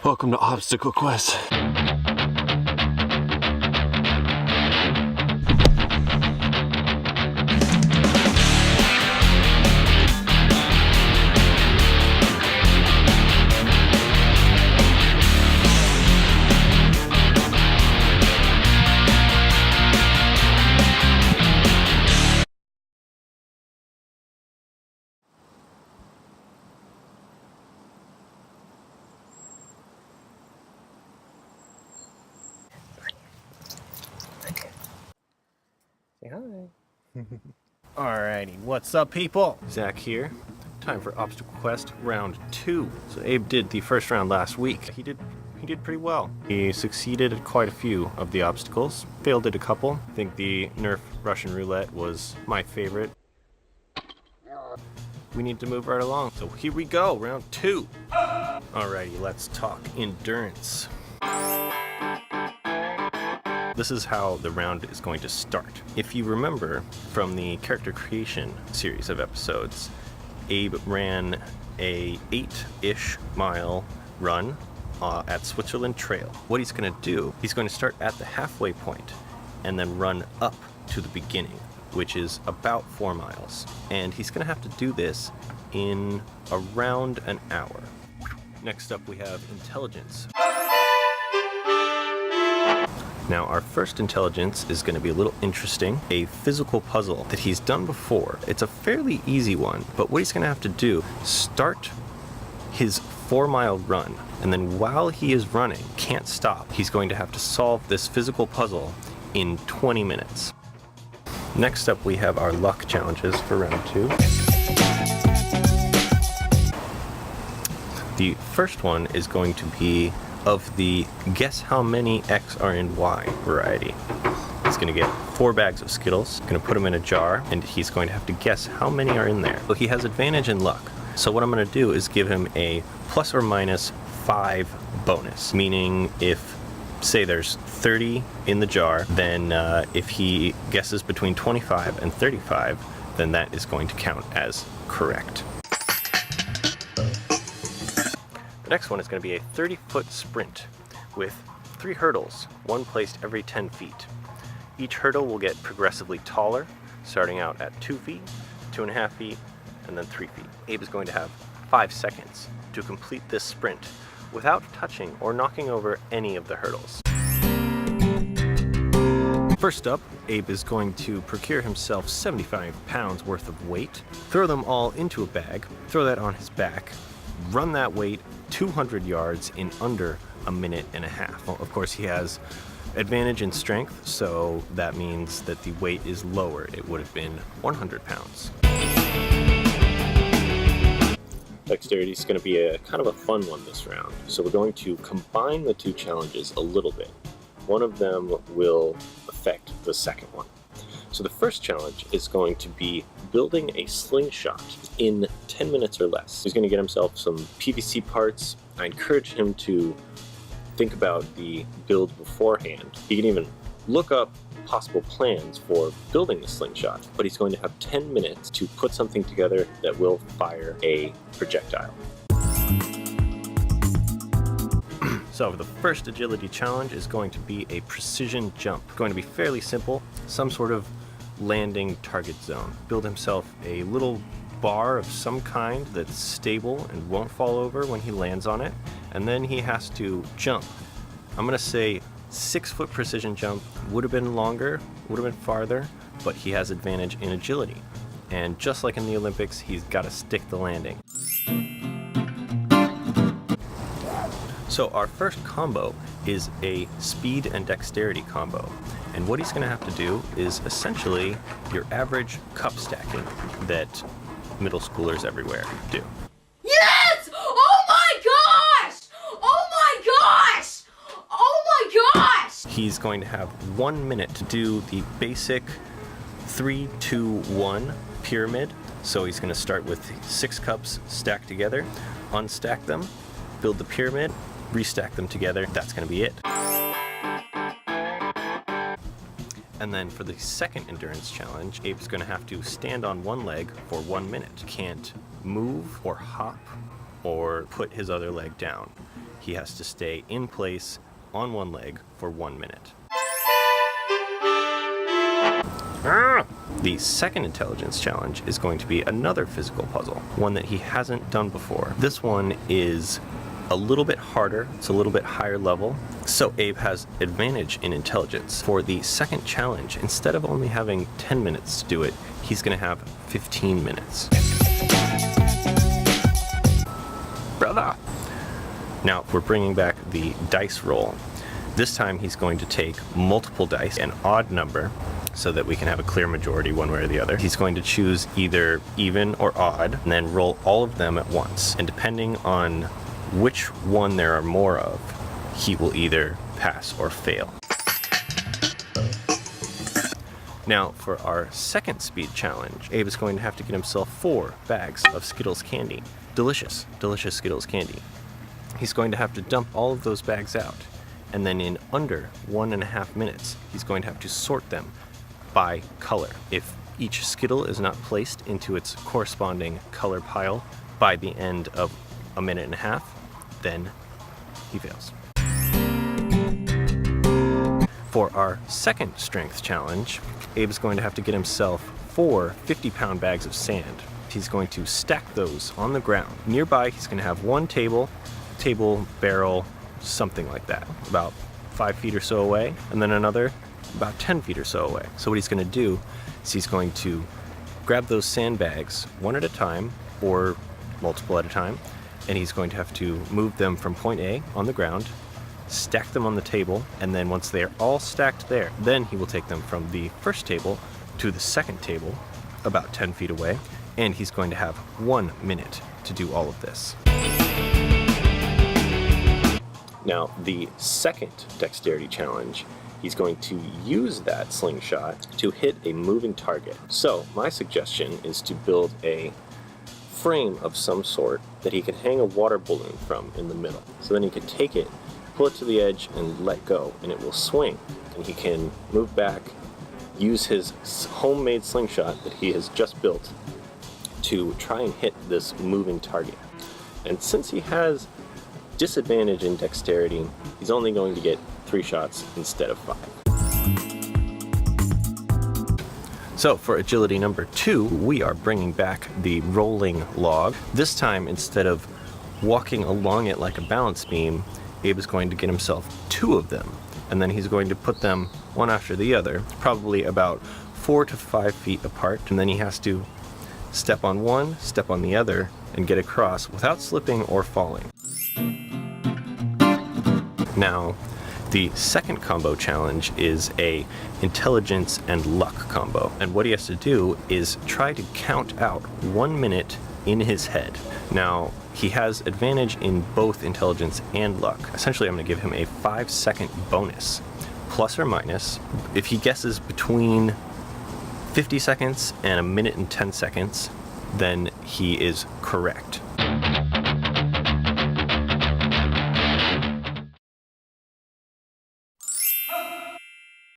Welcome to Obstacle Quest. Say hi. Alrighty, what's up, people? Zach here. Time for Obstacle Quest round 2. So Abe did the first round last week. He did pretty well. He succeeded at quite a few of the obstacles, failed at a couple. I think the Nerf Russian roulette was my favorite. We need to move right along. So here we go, round 2. Alrighty, let's talk endurance. This is how the round is going to start. If you remember from the character creation series of episodes, Abe ran a 8-ish mile run at Switzerland Trail. What he's going to do, he's going to start at the halfway point and then run up to the beginning, which is about 4 miles. And he's going to have to do this in around an hour. Next up we have intelligence. Now our first intelligence is going to be a little interesting, a physical puzzle that he's done before. It's a fairly easy one, but what he's going to have to do, start his 4-mile run, and then while he is running, can't stop, he's going to have to solve this physical puzzle in 20 minutes. Next up we have our luck challenges for round 2. The first one is going to be of the guess how many X are in Y variety. He's going to get 4 bags of Skittles, going to put them in a jar, and he's going to have to guess how many are in there. So he has advantage in luck. So what I'm going to do is give him a plus or minus 5 bonus, meaning if, say there's 30 in the jar, then if he guesses between 25 and 35, then that is going to count as correct. The next one is going to be a 30-foot sprint with 3 hurdles, one placed every 10 feet. Each hurdle will get progressively taller, starting out at 2 feet, 2.5 feet, and then 3 feet. Abe is going to have 5 seconds to complete this sprint without touching or knocking over any of the hurdles. First up, Abe is going to procure himself 75 pounds worth of weight, throw them all into a bag, throw that on his back, run that weight 200 yards in under a minute and a half. Well, of course, he has advantage in strength, so that means that the weight is lower. It would have been 100 pounds. Dexterity is going to be a kind of a fun one this round. So we're going to combine the 2 challenges a little bit. One of them will affect the second one. So the first challenge is going to be building a slingshot in 10 minutes or less. He's going to get himself some PVC parts. I encourage him to think about the build beforehand. He can even look up possible plans for building the slingshot, but he's going to have 10 minutes to put something together that will fire a projectile. So the first agility challenge is going to be a precision jump. It's going to be fairly simple, some sort of landing target zone. Build himself a little bar of some kind that's stable and won't fall over when he lands on it, and then he has to jump. I'm going to say 6-foot precision jump. Would have been longer, would have been farther, but he has advantage in agility. And just like in the Olympics, he's got to stick the landing. So our first combo is a speed and dexterity combo. And what he's going to have to do is essentially your average cup stacking that middle schoolers everywhere do. Yes! Oh my gosh! Oh my gosh! Oh my gosh! He's going to have 1 minute to do the basic 3-2-1 pyramid. So he's going to start with 6 cups stacked together, unstack them, build the pyramid, restack them together. That's going to be it. And then for the second endurance challenge, Abe's going to have to stand on one leg for 1 minute. Can't move or hop or put his other leg down. He has to stay in place on one leg for 1 minute. The second intelligence challenge is going to be another physical puzzle, one that he hasn't done before. This one is a little bit harder, it's a little bit higher level, so Abe has advantage in intelligence. For the second challenge, instead of only having 10 minutes to do it, he's going to have 15 minutes. Brother! Now we're bringing back the dice roll. This time he's going to take multiple dice, an odd number, so that we can have a clear majority one way or the other. He's going to choose either even or odd, and then roll all of them at once. And depending on which one there are more of, he will either pass or fail. Now, for our second speed challenge, Abe is going to have to get himself 4 bags of Skittles candy. Delicious, delicious Skittles candy. He's going to have to dump all of those bags out, and then in under 1.5 minutes, he's going to have to sort them by color. If each Skittle is not placed into its corresponding color pile by the end of 1.5 minutes, then he fails. For our second strength challenge, Abe's going to have to get himself 4 50-pound bags of sand. He's going to stack those on the ground. Nearby, he's going to have one table, barrel, something like that, about 5 feet or so away, and then another about 10 feet or so away. So what he's going to do is he's going to grab those sandbags one at a time, or multiple at a time, and he's going to have to move them from point A on the ground, stack them on the table, and then once they're all stacked there, then he will take them from the first table to the second table, about 10 feet away, and he's going to have 1 minute to do all of this. Now, the second dexterity challenge, he's going to use that slingshot to hit a moving target. So my suggestion is to build a frame of some sort that he can hang a water balloon from in the middle. So then he can take it, pull it to the edge, and let go, and it will swing. And he can move back, use his homemade slingshot that he has just built to try and hit this moving target. And since he has disadvantage in dexterity, he's only going to get 3 shots instead of 5. So for agility number 2, we are bringing back the rolling log. This time, instead of walking along it like a balance beam, Abe is going to get himself 2 of them, and then he's going to put them one after the other, probably about 4 to 5 feet apart, and then he has to step on one, step on the other, and get across without slipping or falling. Now, the second combo challenge is a intelligence and luck combo, and what he has to do is try to count out 1 minute in his head. Now, he has advantage in both intelligence and luck. Essentially, I'm going to give him a 5-second bonus, plus or minus. If he guesses between 50 seconds and 1 minute and 10 seconds, then he is correct.